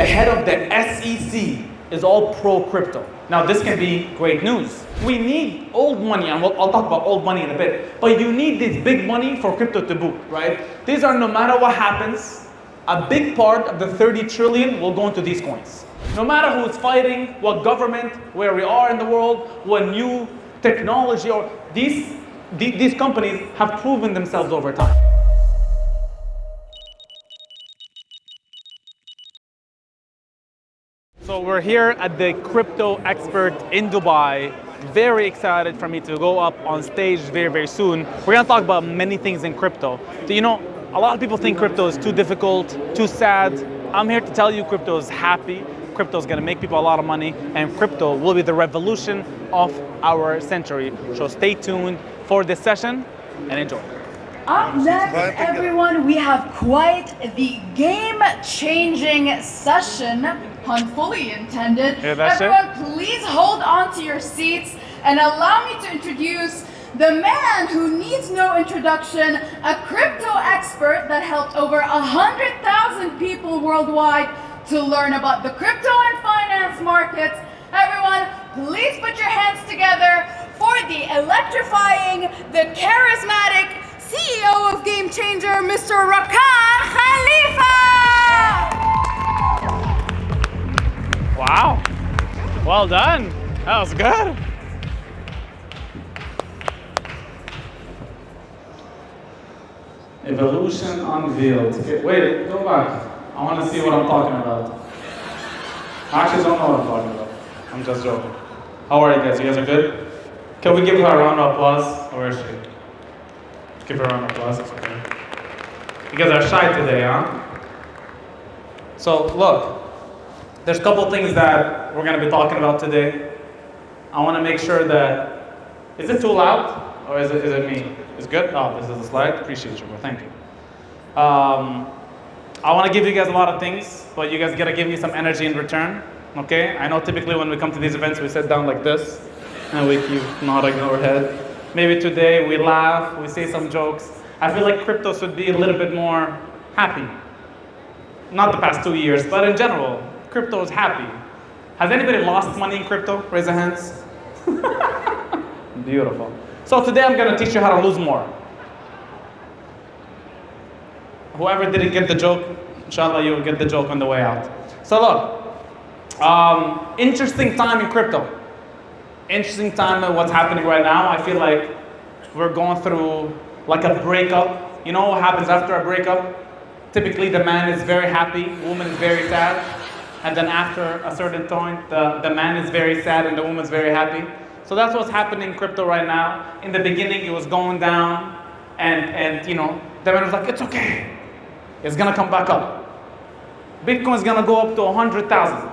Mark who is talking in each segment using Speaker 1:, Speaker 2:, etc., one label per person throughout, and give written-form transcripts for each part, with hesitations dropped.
Speaker 1: the head of the SEC is all pro-crypto. Now this can be great news. We need old money, and I'll talk about old money in a bit, but you need this big money for crypto to boom, right? These are, no matter what happens, a big part of the 30 trillion will go into these coins. No matter who's fighting, what government, where we are in the world, what new technology, or these companies have proven themselves over time. So we're here at the Crypto Expert in Dubai. Very excited for me to go up on stage very, very soon. We're gonna talk about many things in crypto. So, you know, a lot of people think crypto is too difficult, too sad. I'm here to tell you crypto is happy. Crypto is gonna make people a lot of money, and crypto will be the revolution of our century. So stay tuned for this session and enjoy.
Speaker 2: Up next, everyone, we have quite the game-changing session, pun fully intended. Everyone, please hold on to your seats and allow me to introduce the man who needs no introduction, a crypto expert that helped over 100,000 people worldwide to learn about the crypto and finance markets. Everyone, please put your hands together for the electrifying, the charismatic CEO of Game Changer, Mr. Rakan Khalifa!
Speaker 1: Wow, well done. That was good. Evolution unveiled. Okay, wait, go back. I want to see what I'm talking about. I actually don't know what I'm talking about. I'm just joking. How are you guys? You guys are good? Can we give her a round of applause? Where is she? Give her a round of applause. It's okay. You guys are shy today, huh? So look, there's a couple things that we're going to be talking about today. I want to make sure that, is it too loud or is it me? It's good? Oh, this is the slide. Appreciate you, bro. Thank you. I want to give you guys a lot of things, but you guys got to give me some energy in return. Okay? I know typically when we come to these events, we sit down like this and we keep nodding our head. Maybe today we laugh, we say some jokes. I feel like crypto should be a little bit more happy. Not the past 2 years, but in general, crypto is happy. Has anybody lost money in crypto? Raise your hands. Beautiful. So today I'm going to teach you how to lose more. Whoever didn't get the joke, inshallah you'll get the joke on the way out. So look, interesting time in crypto. Interesting time in what's happening right now. I feel like we're going through like a breakup. You know what happens after a breakup? Typically the man is very happy, woman is very sad. And then after a certain point, the man is very sad and the woman is very happy. So that's what's happening in crypto right now. In the beginning it was going down and you know, the man was like, it's okay. It's gonna come back up. Bitcoin's gonna go up to 100,000.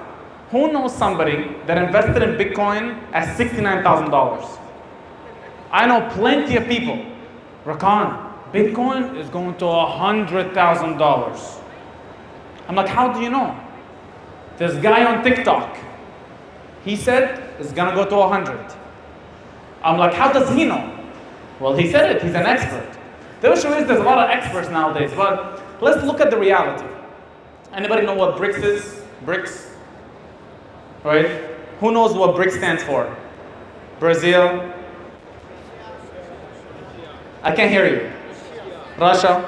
Speaker 1: Who knows somebody that invested in Bitcoin at $69,000? I know plenty of people. Rakan, Bitcoin is going to $100,000. I'm like, how do you know? This guy on TikTok, he said it's gonna go to 100. I'm like, how does he know? Well, he said it, he's an expert. The issue is there's a lot of experts nowadays, but let's look at the reality. Anybody know what BRICS is? BRICS? Right? Who knows what BRICS stands for? Brazil? I can't hear you. Russia?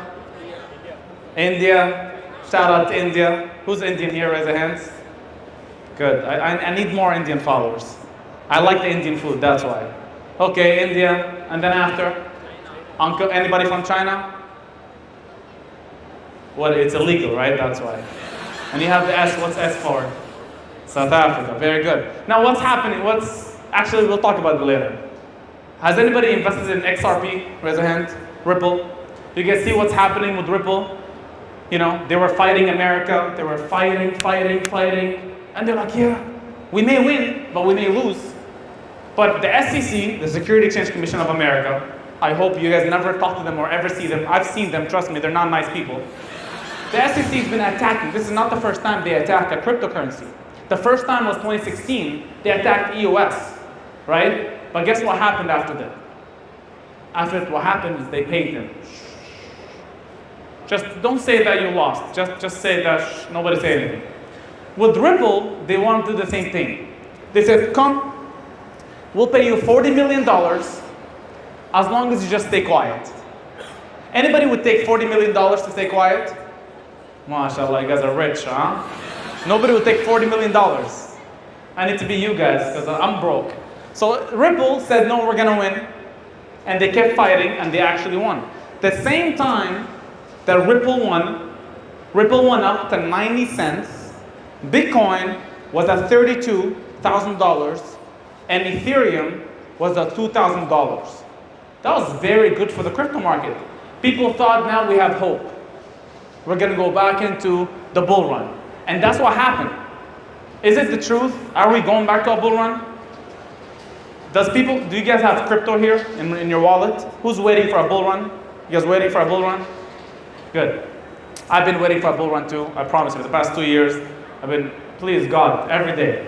Speaker 1: India? Shout out to India. Who's Indian here? Raise your hands. Good. I need more Indian followers. I like the Indian food, that's why. Okay, India. And then after? Uncle, anybody from China? Well, it's illegal, right? That's why. And you have the S. What's S for? South Africa. Very good. Now what's happening? Actually, we'll talk about it later. Has anybody invested in XRP? Raise a hand. Ripple. You guys see what's happening with Ripple? You know, they were fighting America. They were fighting. And they're like, yeah, we may win, but we may lose. But the SEC, the Security Exchange Commission of America, I hope you guys never talk to them or ever see them. I've seen them, trust me, they're not nice people. The SEC has been attacking. This is not the first time they attacked a cryptocurrency. The first time was 2016. They attacked EOS, right? But guess what happened after that? After that, what happened is they paid them. Just don't say that you lost. Just say that nobody say anything. With Ripple, they want to do the same thing. They said, come, we'll pay you $40 million as long as you just stay quiet. Anybody would take $40 million to stay quiet? MashaAllah, you guys are rich, huh? Nobody would take $40 million. I need to be you guys because I'm broke. So Ripple said, no, we're going to win. And they kept fighting and they actually won. The same time that Ripple won up to 90 cents. Bitcoin was at $32,000 and Ethereum was at $2,000. That was very good for the crypto market. People thought now we have hope. We're going to go back into the bull run. And that's what happened. Is it the truth? Are we going back to a bull run? Do you guys have crypto here in your wallet? Who's waiting for a bull run? You guys waiting for a bull run? Good. I've been waiting for a bull run too. I promise you, the past 2 years, I've been, please God, every day.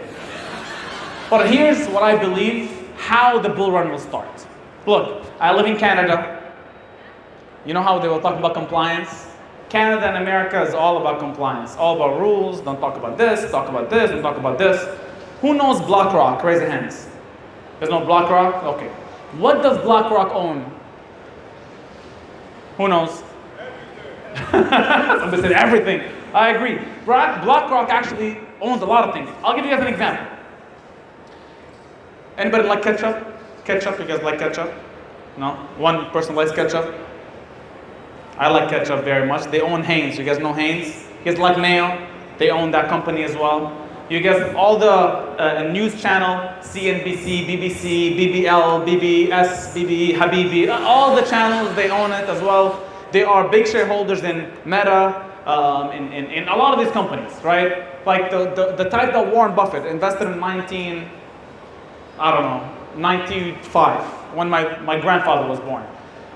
Speaker 1: But here's what I believe, how the bull run will start. Look, I live in Canada. You know how they will talk about compliance? Canada and America is all about compliance, all about rules. Don't talk about this, talk about this, don't talk about this. Who knows BlackRock? Raise your hands. There's no BlackRock? Okay. What does BlackRock own? Who knows? Somebody said everything. I agree. BlackRock actually owns a lot of things. I'll give you guys an example. Anybody like ketchup? Ketchup, you guys like ketchup? No? One person likes ketchup? I like ketchup very much. They own Heinz. You guys know Heinz? You guys like mayo? They own that company as well. You guys, all the news channel, CNBC, BBC, BBL, BBS, BB, Habibi, all the channels, they own it as well. They are big shareholders in Meta, in a lot of these companies, right? Like the type that Warren Buffett invested in 95, when my grandfather was born.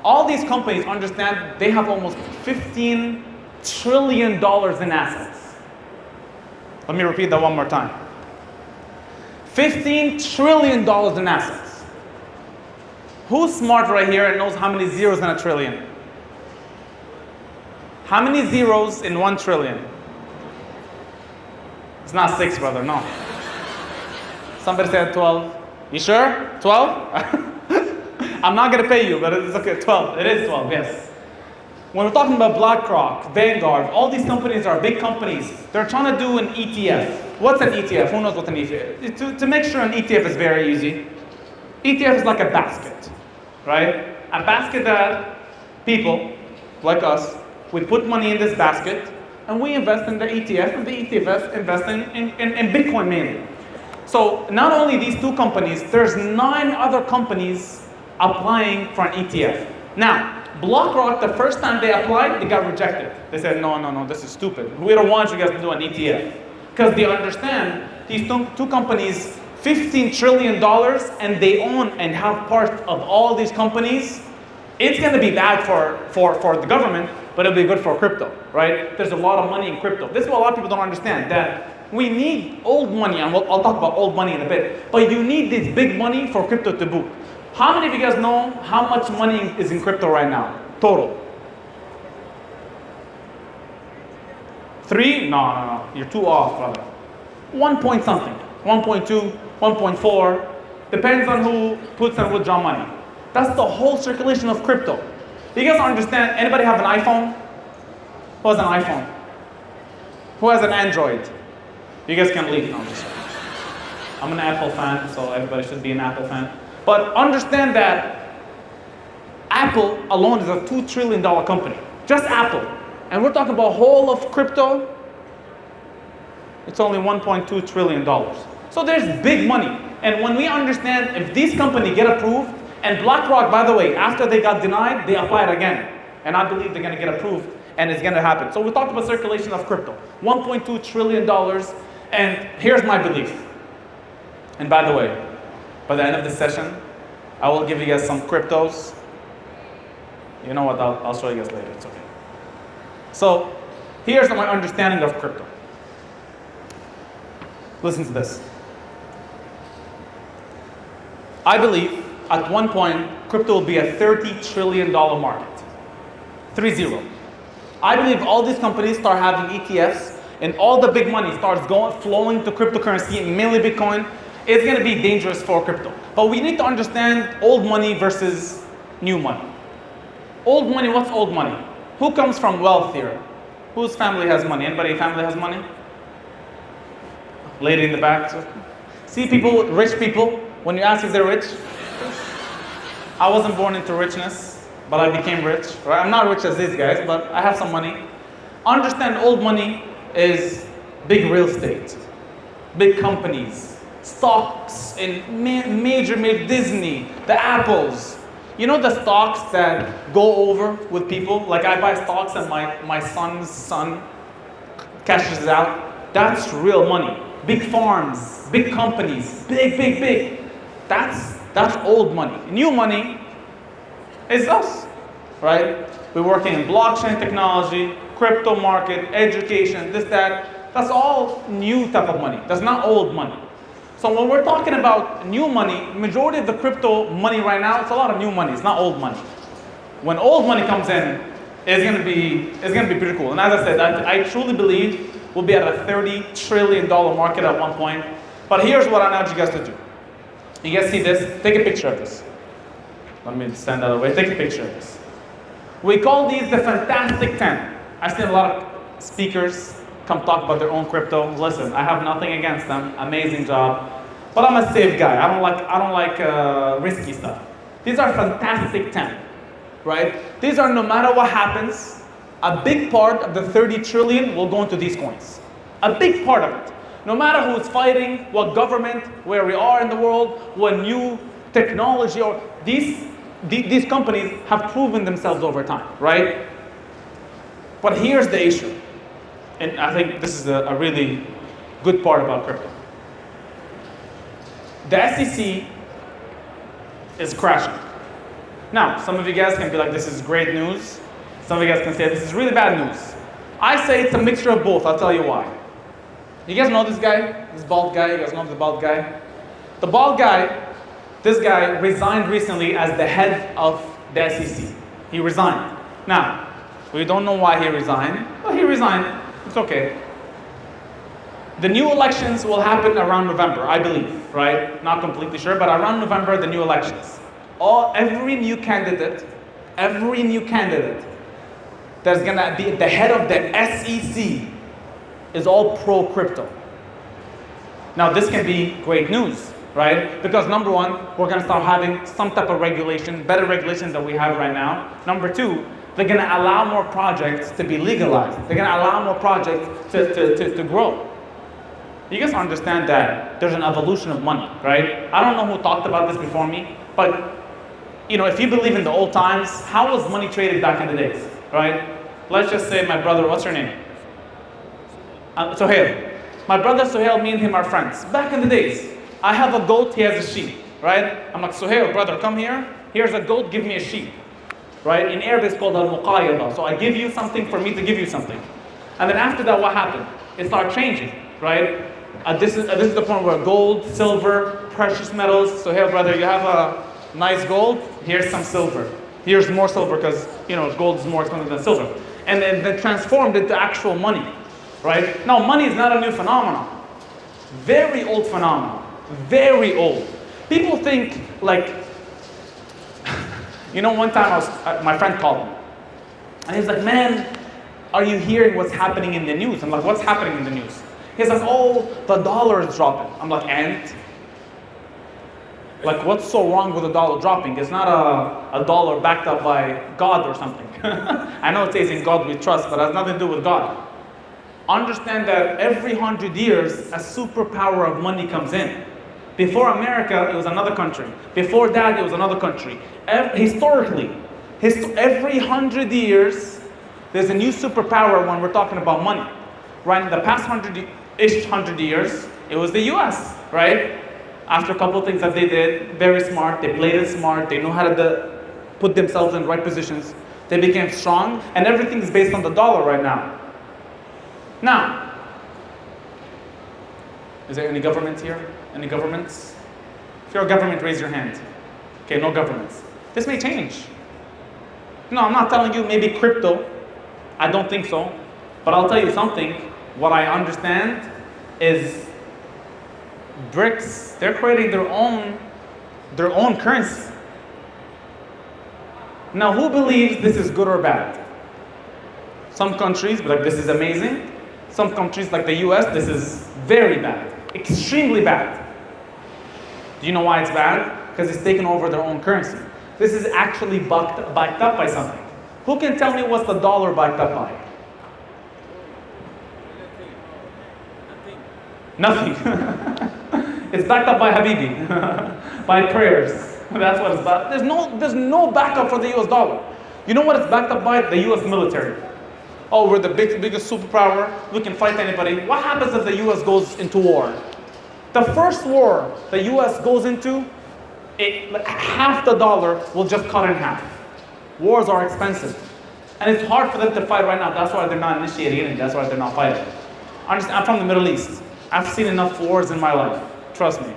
Speaker 1: All these companies understand they have almost $15 trillion in assets. Let me repeat that one more time. $15 trillion in assets. Who's smart right here and knows how many zeros in a trillion? How many zeros in 1 trillion? It's not 6, brother, no. Somebody said 12. You sure? 12? I'm not going to pay you, but it's okay, 12. It is 12, yes. When we're talking about BlackRock, Vanguard, all these companies are big companies. They're trying to do an ETF. What's an ETF? Who knows what an ETF is? To make sure an ETF is very easy. ETF is like a basket, right? A basket that people like us, we put money in this basket and we invest in the ETF, and the ETF invest in Bitcoin mainly. So not only these two companies, there's 9 other companies applying for an ETF. Now, BlackRock, the first time they applied, they got rejected. They said, no, this is stupid. We don't want you guys to do an ETF. Because they understand these two companies, $15 trillion, and they own and have parts of all these companies. It's going to be bad for the government, but it'll be good for crypto, right? There's a lot of money in crypto. This is what a lot of people don't understand, that we need old money, and I'll talk about old money in a bit, but you need this big money for crypto to boot. How many of you guys know how much money is in crypto right now? Total. 3? No. You're too off, brother. 1 point something. 1.2, 1.4. Depends on who puts and withdraw money. That's the whole circulation of crypto. You guys understand? Anybody have an iPhone? Who has an iPhone? Who has an Android? You guys can leave. No, I'm an Apple fan, so everybody should be an Apple fan. But understand that Apple alone is a $2 trillion company. Just Apple. And we're talking about whole of crypto. It's only $1.2 trillion. So there's big money. And when we understand if these companies get approved, and BlackRock, by the way, after they got denied, they applied again. And I believe they're going to get approved, and it's going to happen. So we talked about circulation of crypto. $1.2 trillion. And here's my belief. And by the way, by the end of this session, I will give you guys some cryptos. You know what, I'll show you guys later, it's okay. So, here's my understanding of crypto. Listen to this. I believe at one point, crypto will be a $30 trillion market. 30. I believe all these companies start having ETFs, and all the big money starts flowing to cryptocurrency and mainly Bitcoin, it's going to be dangerous for crypto. But we need to understand old money versus new money. Old money, what's old money? Who comes from wealth here? Whose family has money? Anybody family has money? Lady in the back. See people, rich people, when you ask if they're rich, I wasn't born into richness, but I became rich. Right? I'm not rich as these guys, but I have some money. Understand old money is big real estate, big companies, stocks in major Disney, the Apples. You know the stocks that go over with people? Like I buy stocks and my son's son cashes it out. That's real money. Big farms, big companies, big. That's old money. New money is us, right? We're working in blockchain technology, crypto market, education, this, that. That's all new type of money. That's not old money. So when we're talking about new money, majority of the crypto money right now, it's a lot of new money. It's not old money. When old money comes in, it's gonna be pretty cool. And as I said, I truly believe we'll be at a $30 trillion market at one point. But here's what I need you guys to do. You guys see this? Take a picture of this. Let me stand out of the way. Take a picture of this. We call these the Fantastic 10. I've seen a lot of speakers come talk about their own crypto. Listen, I have nothing against them. Amazing job. But I'm a safe guy. I don't like risky stuff. These are Fantastic 10, right? These are, no matter what happens, a big part of the 30 trillion will go into these coins. A big part of it. No matter who's fighting, what government, where we are in the world, what new technology, or these companies have proven themselves over time, right? But here's the issue. And I think this is a really good part about crypto. The SEC is crashing. Now, some of you guys can be like, this is great news. Some of you guys can say, this is really bad news. I say it's a mixture of both. I'll tell you why. You guys know this guy? This bald guy? You guys know the bald guy? The bald guy, this guy resigned recently as the head of the SEC. He resigned. Now, we don't know why he resigned, but he resigned. It's okay. The new elections will happen around November, I believe, right? Not completely sure, but around November, the new elections. Every new candidate that's gonna be the head of the SEC is all pro-crypto. Now, this can be great news, right? Because number one, we're gonna start having some type of regulation, better regulation than we have right now. Number two, they're going to allow more projects to be legalized. They're going to allow more projects to grow. You guys understand that there's an evolution of money, right? I don't know who talked about this before me, but you know, if you believe in the old times, how was money traded back in the days, right? Let's just say my brother, what's your name? Sohail. My brother Sohail, me and him are friends. Back in the days, I have a goat, he has a sheep, right? I'm like, Sohail, brother, come here. Here's a goat, give me a sheep. Right? In Arabic, it's called al-muqayyada. So I give you something for me to give you something. And then after that, what happened? It started changing, right? This is the point where gold, silver, precious metals. So here, brother, you have a nice gold. Here's some silver. Here's more silver because, you know, gold is more expensive than silver. And then they transformed into actual money, right? Now, money is not a new phenomenon. Very old phenomenon. Very old. People think like, you know, one time my friend called me, and he's like, man, are you hearing what's happening in the news? I'm like, what's happening in the news? He's like, oh, the dollar is dropping. I'm like, and? Like, what's so wrong with the dollar dropping? It's not a dollar backed up by God or something. I know it says in God we trust, but it has nothing to do with God. Understand that every 100 years, a superpower of money comes in. Before America, it was another country. Before that, it was another country. Historically, every 100 years, there's a new superpower when we're talking about money. Right? In the past 100 years, it was the US, right? After a couple of things that they did, very smart, they played it smart, they knew how to put themselves in the right positions, they became strong, and everything is based on the dollar right now. Now, is there any governments here? Any governments? If you're a government, raise your hand. Okay, no governments. This may change. No, I'm not telling you maybe crypto. I don't think so. But I'll tell you something. what I understand is BRICS, they're creating their own currency. Now, who believes this is good or bad? Some countries be like, this is amazing. Some countries like the US, this is very bad, extremely bad. Do you know why it's bad? Because it's taken over their own currency. This is actually backed up by something. Who can tell me what's the dollar backed up by? Nothing. It's backed up by Habibi, by prayers. That's what it's backed. There's no backup for the US dollar. You know what it's backed up by? The US military. Oh, we're the biggest superpower. We can fight anybody. What happens if the US goes into war? The first war the US goes into, half the dollar will just cut in half. Wars are expensive. And it's hard for them to fight right now. That's why they're not initiating it. That's why they're not fighting. I'm from the Middle East. I've seen enough wars in my life. Trust me.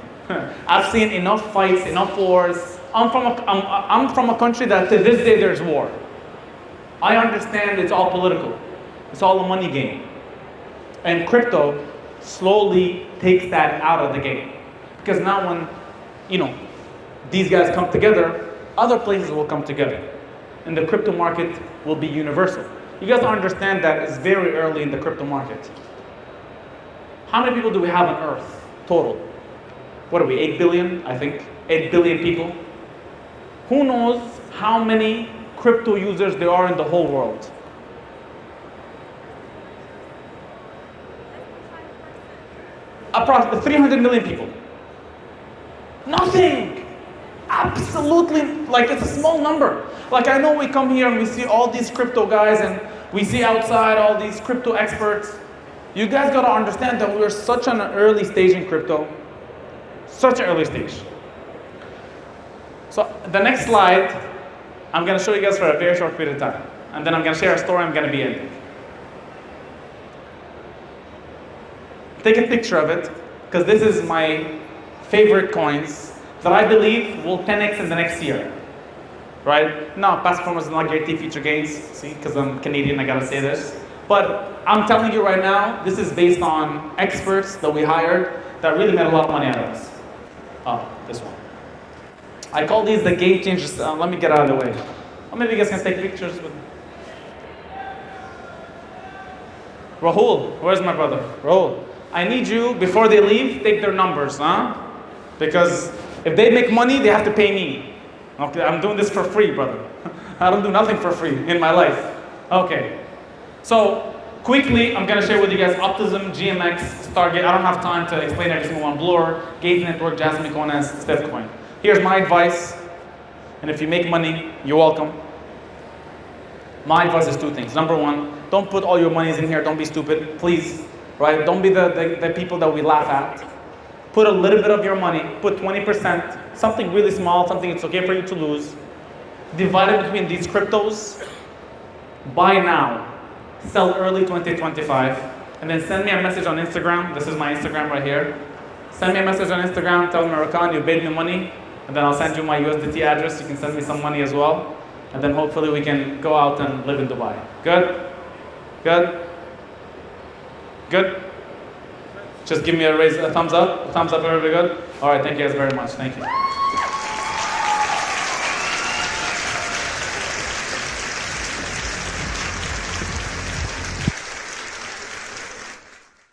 Speaker 1: I've seen enough fights, enough wars. I'm from a country that to this day there's war. I understand it's all political. It's all a money game. And crypto slowly takes that out of the game. Because now when, these guys come together, other places will come together. And the crypto market will be universal. You guys understand that it's very early in the crypto market. How many people do we have on Earth total? What are we, 8 billion, I think? 8 billion people. Who knows how many crypto users there are in the whole world? Approximately 300 million people. Nothing. Absolutely, like it's a small number. Like I know we come here and we see all these crypto guys and we see outside all these crypto experts. You guys gotta understand that we're such an early stage in crypto. Such an early stage. So the next slide, I'm gonna show you guys for a very short period of time. And then I'm gonna share a story, I'm gonna be ending. Take a picture of it, because this is my favorite coins that I believe will 10x in the next year. Right? No, past performance is not guaranteed future gains. See, because I'm Canadian, I gotta say this. But I'm telling you right now, this is based on experts that we hired that really made a lot of money out of us. Oh, this one. I call these the game changers. Let me get out of the way. Or maybe you guys can take pictures with me. Rahul, where's my brother? Rahul, I need you, before they leave, take their numbers, huh? Because if they make money, they have to pay me. Okay, I'm doing this for free, brother. I don't do nothing for free in my life. Okay. So, quickly, I'm going to share with you guys Optimism, GMX, Stargate. I don't have time to explain every single one. Blur, Gate Network, Jasmine Coin, and Steph Coin. Here's my advice. And if you make money, you're welcome. My advice is two things. Number one, don't put all your monies in here. Don't be stupid. Please. Right? Don't be the people that we laugh at. Put a little bit of your money. Put 20%. Something really small. Something it's okay for you to lose. Divide it between these cryptos. Buy now. Sell early 2025, and then send me a message on Instagram. This is my Instagram right here. Send me a message on Instagram, tell me, Rakan, you paid me money, and then I'll send you my USDT address. You can send me some money as well, and then hopefully we can go out and live in Dubai. Good? Good? Good? Just give me a thumbs up. A thumbs up, everybody good? All right, thank you guys very much. Thank you.